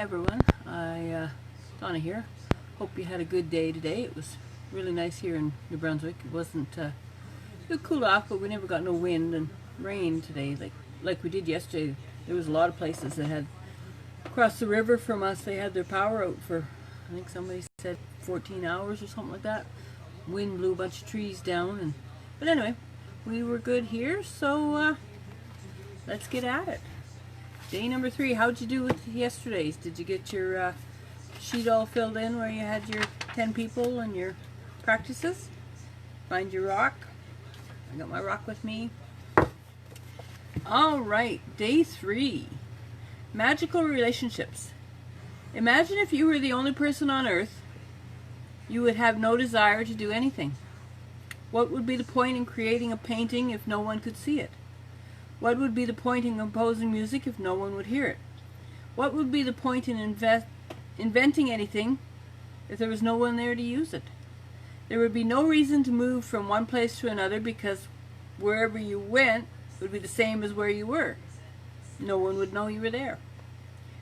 everyone, Donna here. Hope you had a good day today. It was really nice here in New Brunswick. It wasn't, it cooled off, but we never got no wind and rain today like we did yesterday. There was a lot of places that had, across the river from us, they had their power out for, I think somebody said 14 hours or something like that. Wind blew a bunch of trees down, but anyway, we were good here, so let's get at it. Day number 3, how'd you do with yesterday's? Did you get your sheet all filled in where you had your 10 people and your practices? Find your rock. I got my rock with me. Alright, day 3. Magical relationships. Imagine if you were the only person on earth, you would have no desire to do anything. What would be the point in creating a painting if no one could see it? What would be the point in composing music if no one would hear it? What would be the point in inventing anything if there was no one there to use it? There would be no reason to move from one place to another because wherever you went would be the same as where you were. No one would know you were there.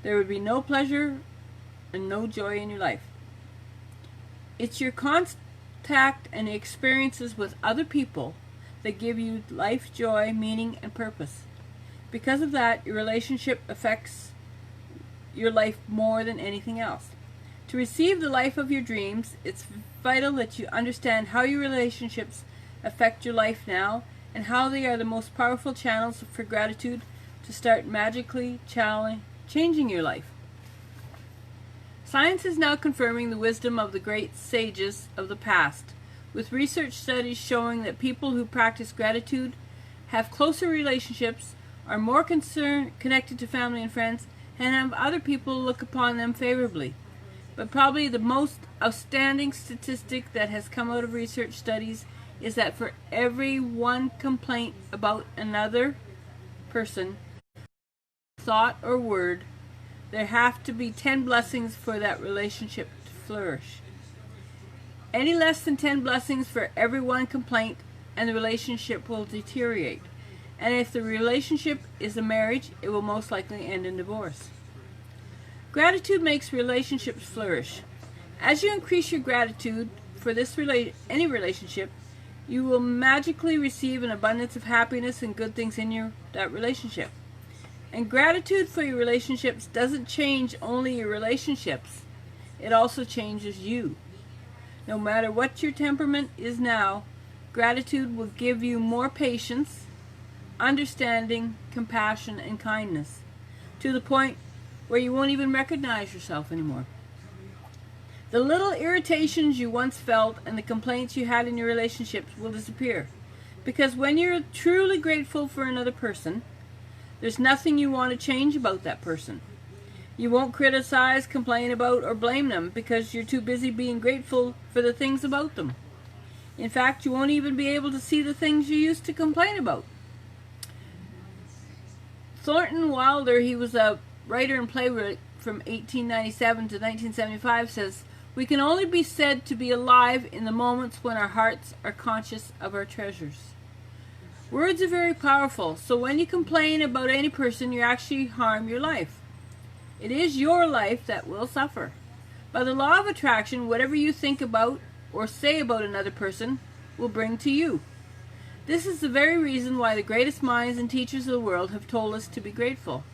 There would be no pleasure and no joy in your life. It's your contact and experiences with other people that give you life, joy, meaning, and purpose. Because of that, your relationship affects your life more than anything else. To receive the life of your dreams, it's vital that you understand how your relationships affect your life now and how they are the most powerful channels for gratitude to start magically changing your life. Science is now confirming the wisdom of the great sages of the past, with research studies showing that people who practice gratitude have closer relationships, are more connected to family and friends, and have other people look upon them favorably. But probably the most outstanding statistic that has come out of research studies is that for every one complaint about another person, thought or word, there have to be 10 blessings for that relationship to flourish. Any less than 10 blessings for every one complaint and the relationship will deteriorate. And if the relationship is a marriage, it will most likely end in divorce. Gratitude makes relationships flourish. As you increase your gratitude for any relationship, you will magically receive an abundance of happiness and good things in that relationship. And gratitude for your relationships doesn't change only your relationships. It also changes you. No matter what your temperament is now, gratitude will give you more patience, understanding, compassion, and kindness, to the point where you won't even recognize yourself anymore. The little irritations you once felt and the complaints you had in your relationships will disappear. Because when you're truly grateful for another person, there's nothing you want to change about that person. You won't criticize, complain about, or blame them because you're too busy being grateful for the things about them. In fact, you won't even be able to see the things you used to complain about. Thornton Wilder, he was a writer and playwright from 1897 to 1975, says, "We can only be said to be alive in the moments when our hearts are conscious of our treasures." Words are very powerful, so when you complain about any person, you actually harm your life. It is your life that will suffer. By the law of attraction, whatever you think about or say about another person will bring to you. This is the very reason why the greatest minds and teachers of the world have told us to be grateful.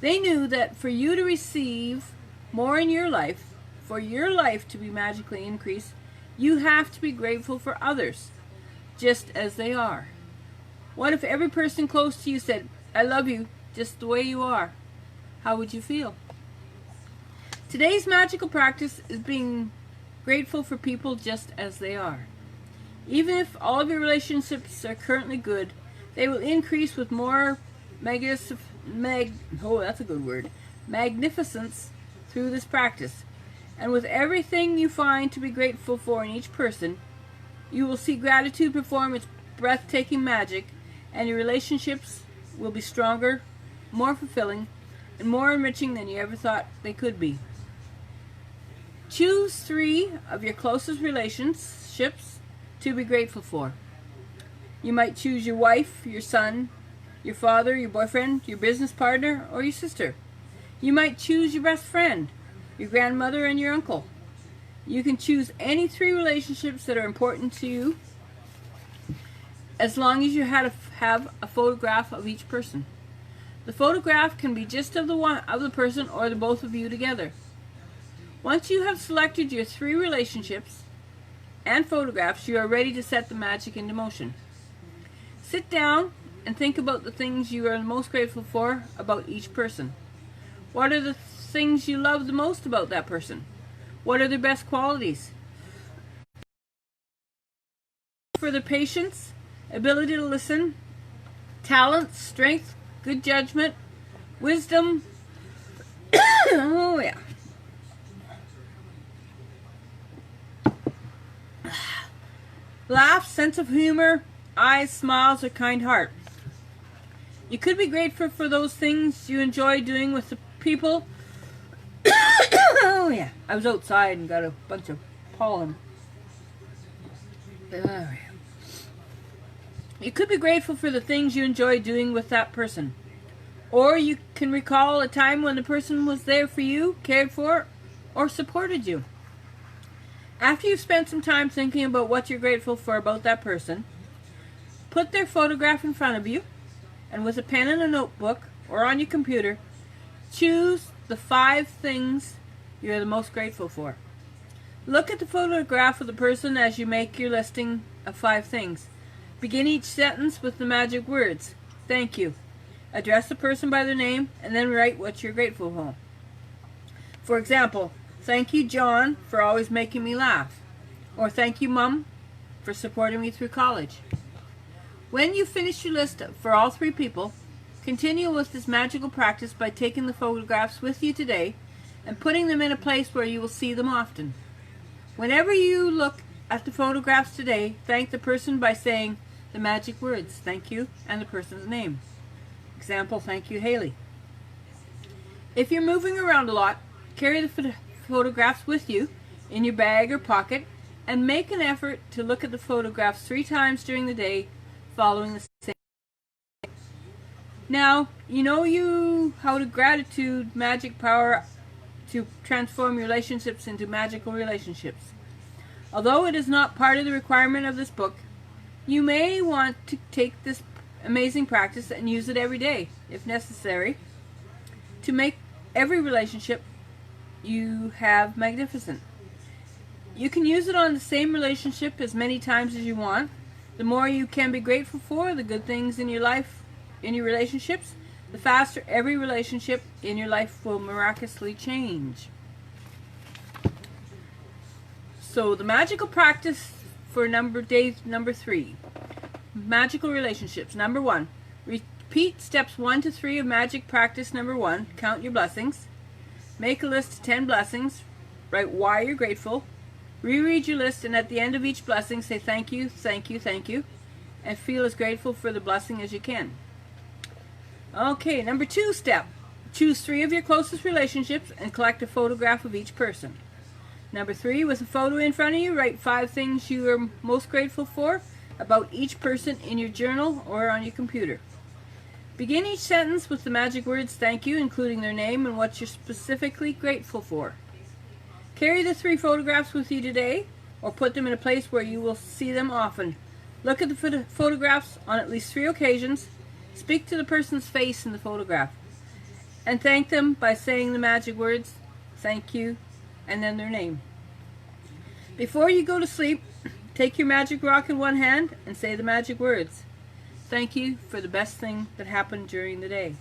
They knew that for you to receive more in your life, for your life to be magically increased, you have to be grateful for others, just as they are. What if every person close to you said, "I love you just the way you are"? How would you feel? Today's magical practice is being grateful for people just as they are. Even if all of your relationships are currently good, they will increase with more magnificence through this practice. And with everything you find to be grateful for in each person, you will see gratitude perform its breathtaking magic, and your relationships will be stronger, more fulfilling, and more enriching than you ever thought they could be. Choose 3 of your closest relationships to be grateful for. You might choose your wife, your son, your father, your boyfriend, your business partner, or your sister. You might choose your best friend, your grandmother, and your uncle. You can choose any 3 relationships that are important to you, as long as you have a photograph of each person. The photograph can be just of the person or the both of you together. Once you have selected your 3 relationships and photographs, you are ready to set the magic into motion. Sit down and think about the things you are most grateful for about each person. What are the things you love the most about that person? What are their best qualities? For their patience, ability to listen, talent, strength, good judgment, wisdom, oh yeah, laugh, sense of humor, eyes, smiles, or kind heart. You could be grateful for those things you enjoy doing with the people. Oh yeah, I was outside and got a bunch of pollen. You could be grateful for the things you enjoy doing with that person. Or you can recall a time when the person was there for you, cared for, or supported you. After you've spent some time thinking about what you're grateful for about that person, put their photograph in front of you, and with a pen and a notebook, or on your computer, choose the 5 things you're the most grateful for. Look at the photograph of the person as you make your listing of 5 things. Begin each sentence with the magic words, "Thank you." Address the person by their name, and then write what you're grateful for. For example, "Thank you, John, for always making me laugh." Or, "Thank you, Mom, for supporting me through college." When you finish your list for all 3 people, continue with this magical practice by taking the photographs with you today and putting them in a place where you will see them often. Whenever you look at the photographs today, thank the person by saying the magic words, "Thank you," and the person's name. Example, "Thank you, Haley." If you're moving around a lot, carry the photographs with you in your bag or pocket, and make an effort to look at the photographs 3 times during the day following the same. Now, you know how to gratitude magic power to transform relationships into magical relationships. Although it is not part of the requirement of this book, you may want to take this amazing practice and use it every day, if necessary, to make every relationship you have magnificent. You can use it on the same relationship as many times as you want. The more you can be grateful for the good things in your life, in your relationships, the faster every relationship in your life will miraculously change. So the magical practice for day number 3. Magical relationships. Number 1. Repeat steps 1 to 3 of magic practice number 1. Count your blessings. Make a list of 10 blessings. Write why you're grateful. Reread your list, and at the end of each blessing say thank you, thank you, thank you, and feel as grateful for the blessing as you can. Okay, number 2 step. Choose 3 of your closest relationships and collect a photograph of each person. Number 3, with a photo in front of you, write 5 things you are most grateful for about each person in your journal or on your computer. Begin each sentence with the magic words "thank you," including their name and what you're specifically grateful for. Carry the 3 photographs with you today, or put them in a place where you will see them often. Look at the photographs on at least 3 occasions. Speak to the person's face in the photograph, and thank them by saying the magic words, "Thank you," and then their name. Before you go to sleep, take your magic rock in one hand and say the magic words, "Thank you for the best thing that happened during the day."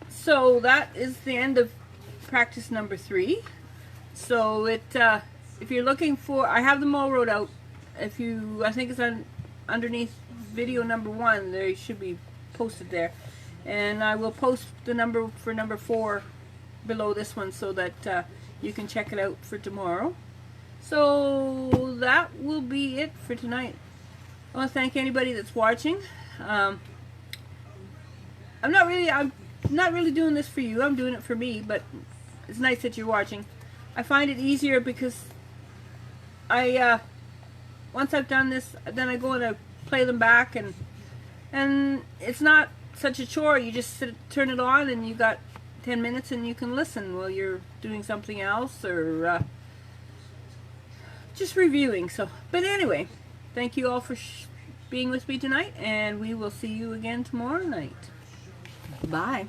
So that is the end of practice number 3. So if you're looking for, I have them all wrote out. I think it's underneath video number 1. They should be posted there, and I will post the number for number 4 below this one so that you can check it out for tomorrow. So that will be it for tonight. I want to thank anybody that's watching. I'm not really doing this for you. I'm doing it for me, but it's nice that you're watching. I find it easier because once I've done this, then I go and I play them back, and it's not such a chore. You just turn it on, and you got 10 minutes and you can listen while you're doing something else or just reviewing. So, but anyway, thank you all for being with me tonight, and we will see you again tomorrow night. Bye.